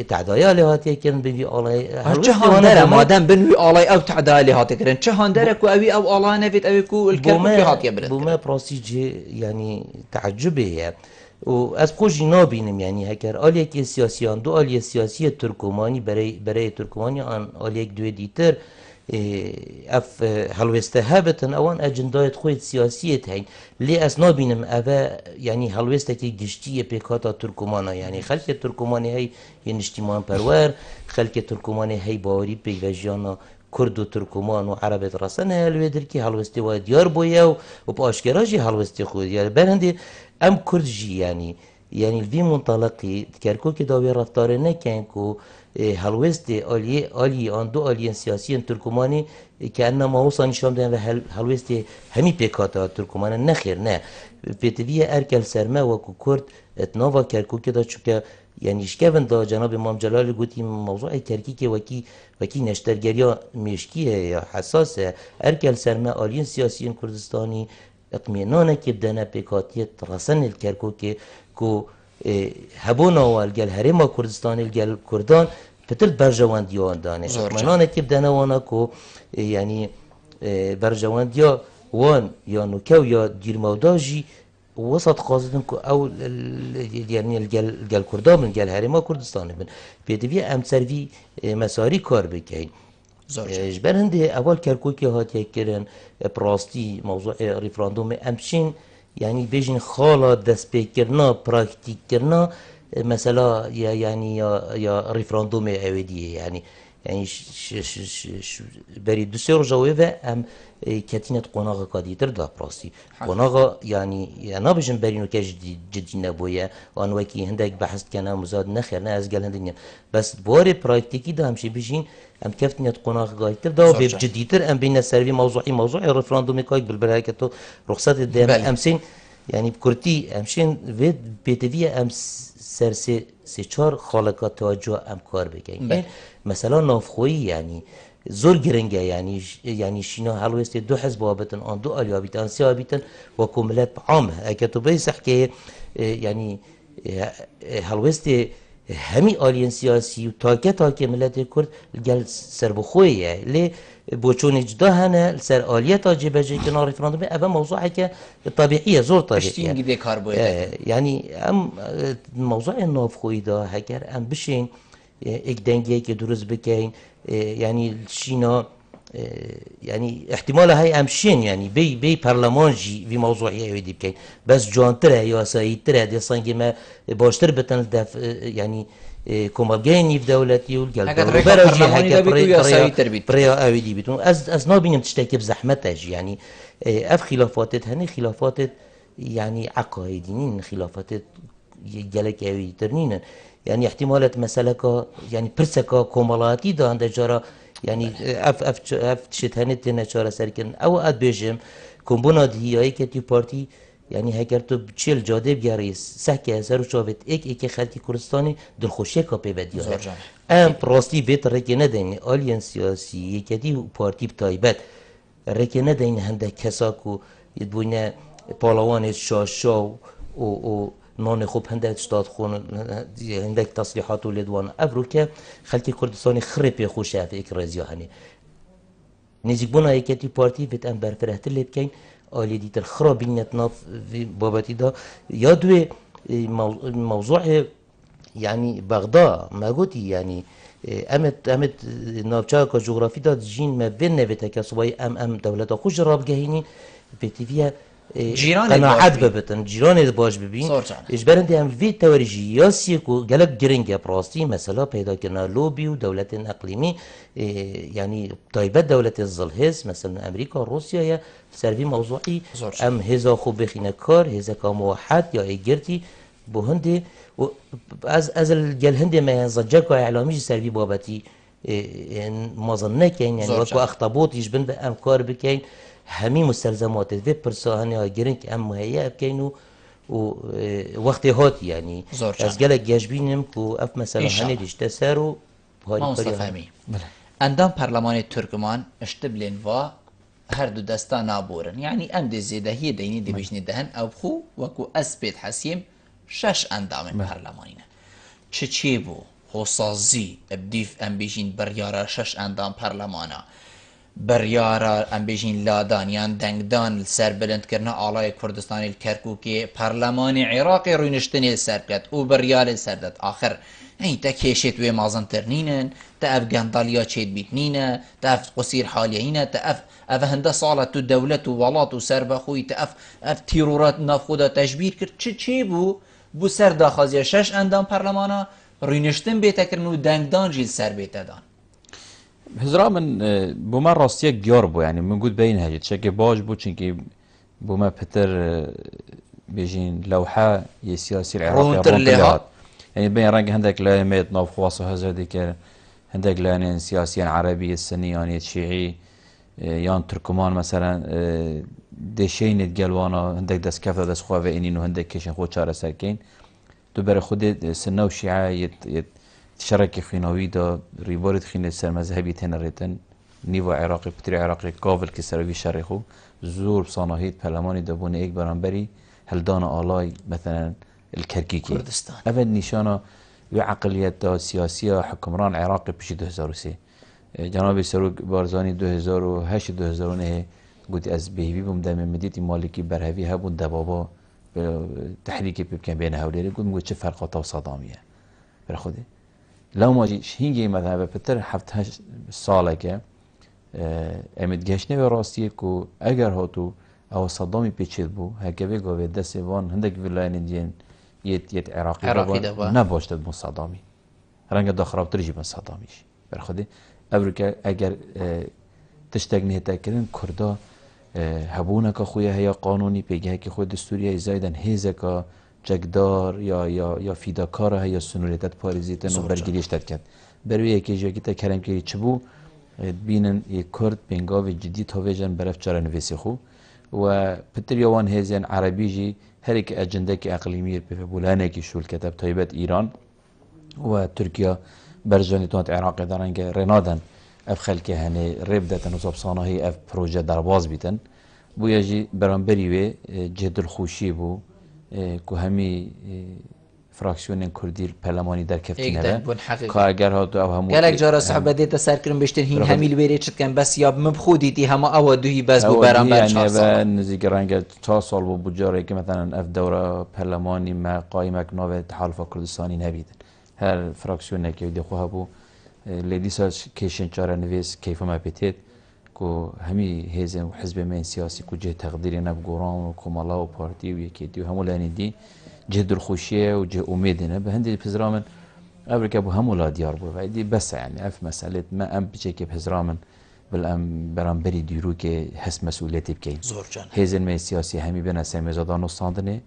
تعدایا لهاتی کردن بوی آلای چه هاندره مادم بنوی آلای او تعدایا لهاتی کردن چه هاندره کو اوی او آلای نفید اوی کو الکرکو لهاتی برد بومه پراسی جه یعنی تعجبه و از خوشی نابینم یعنی هکر آلیه که سیاسیان دو آلیه سیاسی ترکمانی برای ترکمانی آن آلیه دوی دیتر اف هلوسته هبتن اوان اجندایت خوید سیاسیت هین لی از نابینم اوه یعنی هلوسته که گشتی پیکاتا ترکمانا یعنی خلق ترکمانی هی نشتیمان پرور خلق ترکمانی هی باوری پیک و جانا کرد و ترکمان و عربت رسانه هلویدر که هلوسته و دیار بویا و با اشکراجی هلوسته خود یعنی برنده ام کردجی یعنی الوی منطلقی کرکو که داوی رفتاره نکن که هلوست آلی آن دو آلیان سیاسی ترکمانی که انما وصا نشان دهن و هلوست همی پیکاتا ترکمان نخیر نه پیتوی ارکل سرمه و کرد اتناوا کرکو که دا چوکه یعنی شکوان دا جناب امام جلال گوتی موضوع کرکی که وکی نشترگریا مشکیه یا حساسه ارکل سرمه آلیان سیاسی کردستانی اطمینانه که بدنا پیکاتیت رسن الکرکو که هبونا و الگل هرما کردستان الگل کردان پتر برجوان دیوان دانه اطمینانه که بدنا وانا که یعنی برجوان دیا وان یا نوکو یا دیر موداجی وسط قاصدن که او یعنی الگل کردان من الگل هرما کردستان بن پیدوی امسروی مساری کار بکن جبر هنده اول کرکوکی هاتیه کرن پراستی موضوع ریفراندوم امشین یعنی بیشین خالا دست پیکرنا پراکتیک کرنا مثلا یا ریفراندوم اویدیه یعنی بری دو سه روزه و ام کتینت قناغ کادیتر دا پراستی قناغ یعنی نابجن برینو که جدی نبویه آن وکی هندک بحث کنه مزاد نخیر نه از گل هندنیم بس بار پراکتیکی دا همشه بیشین ام کفتنیت قناغ کادیتر دا و به جدیتر ام بین سروی موضوع رفراندومی که بالبرای که تو رخصت دیم امسین یعنی بکرتی امشین و بیتوی ام سر سه چهار خالقات توجه ام کار بگیم مثلا نافخویی یعنی زور گرنگه یعنی شینا هلوست دو حزب وابتن آن دو آلی وابتن سی وابتن و کملت عامه اگه تو بیسح که یعنی هلوست همی آلیان سیاسی و تاکه ملت کرد گل سر بخویه لی بوچون جدا هنه سر آلیت آجی بجی کنار ریفراندوم اوه موضوعه که طبیعیه زور طبیعیه اشتینگی بیکار باید یعنی ام موضوع نافخویی دا هگر ام بشین ایک دنگی که درست بکن یعنی شینا يعني احتمال هاي امشين يعني بي برلمان جي في موضوعيه يدي بكين بس جوانتر يا سايتر دي صنجي ما باشتر بتن يعني كومالجيني في دولتي والقلب بروجي هكا بريا اويدي بتون از نابينم تشتكي بزحمتها يعني اف خلافات هني خلافات يعني عقائديين خلافات جلك اويدي ترنين يعني احتمالات مسألة يعني برسكا كومالاتي دا عند جارة يعني اف تشتهنت نشارة سركن او اد بيجم كومبونا دي هي كتي بارتي يعني هكرتو بتشيل جاده بياريس سحكي هزار وشافت ايك خلقي كردستاني دلخوشي كابي بديها ام براستي بيت ركي ندين الين سياسي كتي بارتي بتايبت ركي ندين هندك كساكو يدبونا بالاوان شاشاو و نان خوب هندك شتات خون هندك تصريحات ولدوان افروكا خلقي كردستاني خرب يخوشها في اكرازيا هني نزيك بونا ايكتي بارتي بيت ام برفرهت اللي بكين آلی دیتر خرابینت ناف في بابتي دا يادوي موضوع يعني بغداد ما قلتي يعني امت نافچا جغرافي دا جين ما بين نبتك صباي ام دولة خوش راب جهيني بيتي فيها قناعات ببتن جيران باش ببين اجبارن دي ام في تورجي ياسيكو قالك جرينجا براستي مثلا پیدا كنا لوبي ودولة اقليمي يعني طيبات دولة الظلهز مثلا امريكا روسيا يا سرفي موضوعي ام هزا خو بخينا كار هزا كموحد يا ايجرتي بو هندي از الجل هندي ما زجاكو اعلامي سرفي بابتي ما ظنك يعني وكو اخطبوط يجبن بام كار بكين همي مستلزمات في برساهني جرينك ام مهيئه بكينو ووقت هات يعني از قالك جاجبينم كو اف مثلا هني ديش تسارو ما مستفهمي اندام برلمان تركمان اشتبلين و هر دو دستا نابورن يعني ام دي زيده هي ديني دي بيجني دهن او خو وكو اسبيت حسيم شش اندام برلمانينه چي بو خوصازي بديف ام بيجين بريارا شش اندام برلمانا بريارا ام بيجين لادان يان دنگدان السر بلند كرنا آلاي كردستان الكركوكي برلمان عراقي روينشتني السر كت و بريال السر دات آخر يعني تا كيشت وي مازن ترنينن تا اف گنداليا چيد بيتنينه تا اف قصير حاليينه تا اف هنده صالة تو دولة و ولات و سر بخوي تا اف تيرورات نافخودا تجبير كر چه بو سر داخازيا شش اندام برلمانا روينشتن بيتا كرنو دنگدان جيل سر بيتا دان هزرا من بوما راستيا جيار بو يعني من قد بين هاجت شكي باج بو چنكي بوما بتر بيجين لوحة سياسي العراقي يعني بين رنگ هندك لا يميت ناف خواصو هزا ديكر هندك لانين سياسيا عربي السني يعني شيعي يان تركمان مثلا دشين تقلوانا هندك دس كفا دس خواه انين وهندك كيشن خود شارة سركين تو بر خود سنة و شيعة تشارك خيناوي دا ريبارد خين السر مذهبي تنريتن نيفو عراقي بتري عراقي قابل كسروي شرخو زور بصاناهيد برلماني دابون ايك برانبري هلدانا آلاي مثلا الكركيكي كردستان أبد نشانه بعقلية سياسية حكمران عراقي بشي 2003 جناب سروق بارزاني 2008 2009 قلت از بهبي بمدام مديتي مالكي برهوي هبون دبابا تحريكي بكن بين هؤلاء قلت چه فرقاتا وصدامية برخودي لو ما جيش هنجي مثلا بتر 7 ساله که امید گشنه و راستیه کو اگر هاتو او صدامی پیچید بو هکوی گاوه دست وان هندک ولاین دیین یت عراقی دبا نباشتد بون صدامی رنگ دا خرابتر جیبن صدامیش برخوده امریکا اگر تشتگ نهتا کردن کردا هبونه که خویه هیا قانونی پیگه که خود دستوریه زایدن هیزه که جگدار یا فیداکار هیا سنوریتت پاریزیتن و برگیریشتت کرد بروی یکی جاکی تا کرم که چبو بینن یک کرد بینگاوی جدی تاویجن برف چاره نویسی خو و پتر یوان هیزین عربی جی هر یک اجنده که اقلیمی به بولانه که شول کتب تایبت ایران و ترکیه برجانی توانت عراقی دارن که رنادن اف خلکه هنه ریب داتن و صبصانهی اف پروژه درباز بیتن بو یجی برانبری و جهد الخوشی بو که همی فراکسیون کردی پرلمانی در کفتی نبه که اگر ها دو او همون گلک جارا صحبه دیتا سر کرن بشتر هین همیل بیره چد کن بس یا مبخودی تی همه او دوی بس بو بران بر 4 سال یعنی نزدیک رنگ 4 سال بو جاره که مثلا اف دوره پرلمانی ما قایمک ناو تحالف کردستانی نبیدن هر فراکسیون که دی خو هبو لیدیسا کیشن چاره نویس کیف ما پیتید کو همی هیزن و حزب من سیاسی کو جه تقدیر نب گوران و کمالا و پارتی و یکی دیو همو لانی دی جه دلخوشیه و جه امید نه به هندی پزرامن امریکا بو همو لا دیار بو و دی بس يعني اف مساله ما ام بچه که پزرامن بالام برام بری دیرو که حس مسئولیتی بکین هیزن من سیاسی همی بنا سرمزادان و صاندنه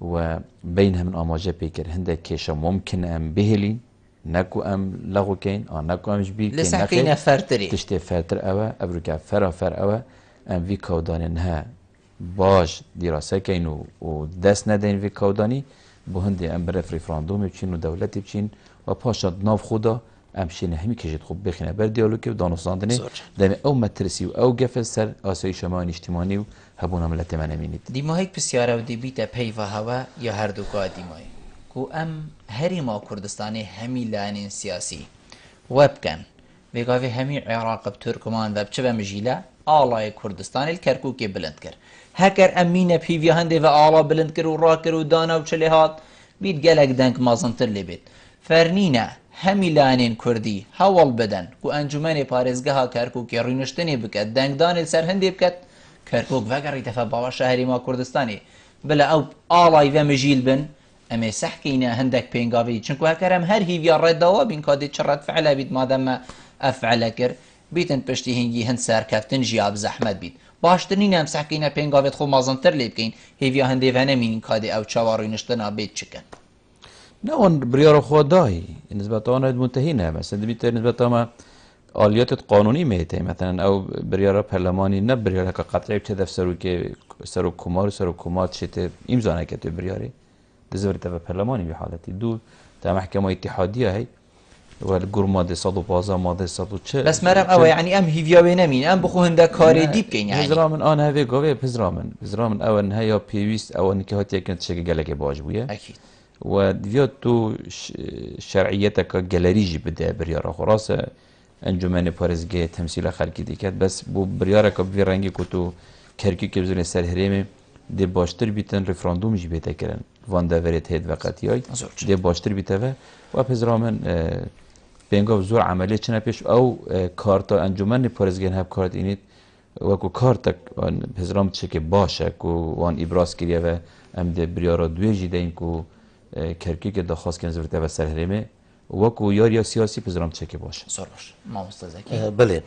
و بینهم من آماجه پیکر هنده کیشا ممکن ام بهلین نکو ام لغو کین نکو امش بی لسه کین فرتری تشتی فرتر اوه ابروکا فر اوه ام وی کودانی نه باش دراسه کین و دست ندین وی کودانی بو هندی ام برف ریفراندوم بچین و دولتی بچین و پاشا ناف خودا ام شین همی کشید خوب بخینه بر دیالوگی و دانستاندنی دم او مترسی و او گفت سر آسای شما اجتماعی و هبون عملت من امینید دیماهیک بسیاره و دیبیت پیو هوا یا هر دو که دیماهی کو ام هری ما کردستانی همی لانین سیاسی وبکن بگاوی همی عراق و ترکمان و بچه بمجیله آلای کردستانی الکرکوکی بلند کر هکر امینه پیوی هنده و آلا بلند کر و را کر و دانا و چلی هات بید گلک دنک مازنتر لی بید فرنینه همی لانین کردی هول بدن کو انجمن پارزگاه ها کرکوکی رینشتنی بکد دنک دانیل سر هنده بکد کرکوک وگر ریتفا بابا شهری ما کردستانی بلا او آلای و مجیل بن اما سحكينا هندك بينغافي چونكو هكرم هر هيفيا رد بين كادي تشرد فعلا بيت مادام افعل كر بيتن پشتي هنگي هند سر كفتن جياب زحمت بيت باشترين هم سحكينا بينغافي خو مازنتر لي بكين هيفيا هندي فانا مين كادي او چوارو نشتنا بيت چكن نون بريار خداي نسبة آن منتهينا مثلا بيت نسبة ما آليات قانوني ميته مثلا او بريار برلماني نه بريار قطعي بتدف سرو كمار شته امضا نكتو برياري دزورت و پرلمانی به حالتی دو تا محکمه اتحادیه هی و الجرماده 115 ماده 140 بس مرم او يعني ام هيفيا بينامين ام بخو هنده كاري ديب كين يعني پزرامن آن هوی گاوه پزرامن او نهایا پیوست او نکهات یکن تشکل گلک باج بویه اكيد و دیوت تو شرعیتک گلریجی بده بریارا خلاص انجمن پارزگاه تمثیل خلقی دیکت بس بو بریارک بی رنگی کو تو کرکی که بزن سر هرم دی باشتر بیتن رفراندوم جی بیت کردن وان دورت هید وقتیای دی باشتر بیته و پزرامن بینگاه زور عملی چنه پیش او کارتا انجمن پارزگاه هب کارت اینید و کو کارتا پزرام چه که باشه کو وان ابراز کریه و ام دی بریارا دوی جی دین کو کرکی که دخواست کنه زورته و سرهرمه و کو یاریا سیاسی پزرام چه که باشه زور باشه ما مستزکی بله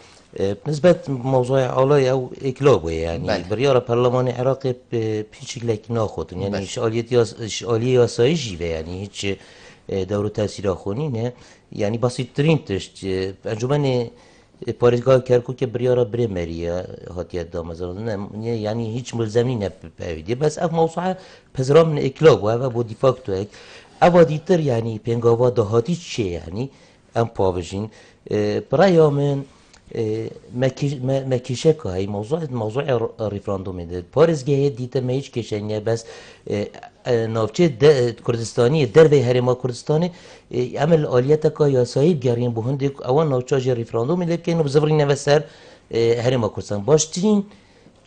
بالنسبة موضوع علاي أو إكلاب يعني بريارة برلمان عراقي بشكل لكن ناخذ يعني إشغالية ياسايجي يعني هيك دور تأثير خونينه يعني بسيط ترين تشت أنجمن پارێزگای کەرکووکە بریارە برێمەریە هاتیە دامەزراندن یعنی هیچ ملزەمی نەپەویدێ بەس ئەف مەوسوعە پەزرا من ئێکلا بووە ئەوە بۆ دیفاکتۆیەک ئەوا دیتر یعنی پێنگاوا داهاتی چێ یعنی ئەم پاوژین برaya من مەکیشەکە هەی مەوزوع ڕیفراندۆمێ پارێزگایە دیتە مە هیچ کێشەنیە بەس ناوچێ کوردستانی دەربەی هەرێما کوردستانی ئەمە ئالیەتەکە یاسایی بگەڕین بۆ هەندێک ئەوە ناوچاژی ڕیفراندۆمی لێ بکەین و بزەڕینەوە سەر هەرێما کوردستان باشترین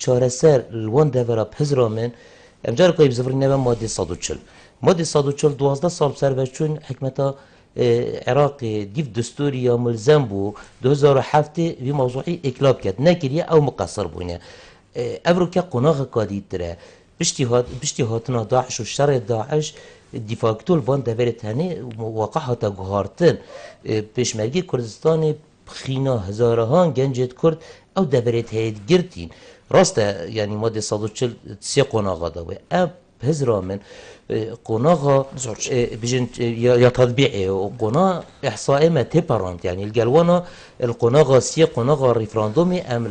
چارەسەر لەوان دەڤەرە پزرا من ئەمجارەکەی بزەڕینەوە مادێ 140 مادێ 140 12 ساڵ سەربەرچوون حکمەتە عراقي ديف دستوري ملزم بو 2007 في موضوعي اكلاب كات نكريا او مقصر بونا ابروكا قناغ قادي ترى باشتهاتنا داعش وشر داعش ديفاكتو الفان دفرت هني وقعها تجهارتن بشمرگي كردستان بخينا هزارهان گنجت كرد او دفرت هيد گرتين راست يعني ماده 140 سي قناغ داوي اب هزرا من قناغا بجن يا تطبيعي وقنا احصائي ما تبرانت يعني الجلوانا القناغا سي قناغا ريفراندومي ام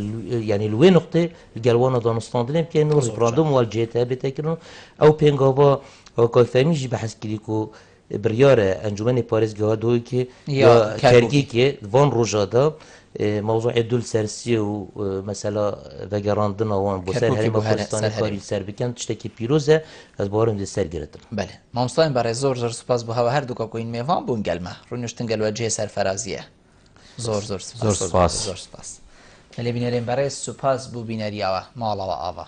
يعني الوين نقطه الجلوانا دانستاندلم كانوا ريفراندوم والجيتا بتاكنو او بينغابا او كيفاميجي بحث كليكو بريار انجمن باريس جهادوي كي يا كاركي كي فون روجادا موضوع دول سرسي ومثلا وگراندنا وان بو سر هرم کوردستان کاری سر بکن تشتکی پیروزه از بارم دی سر گرفتن بله مامستان برای زور سپاس بو هوا هر دو کا کوین میوان بون گلمه رونشتن گل وجه سرفرازیه زور سپاس ولی بینریم برای سپاس بو بینریاوه مالا و آوا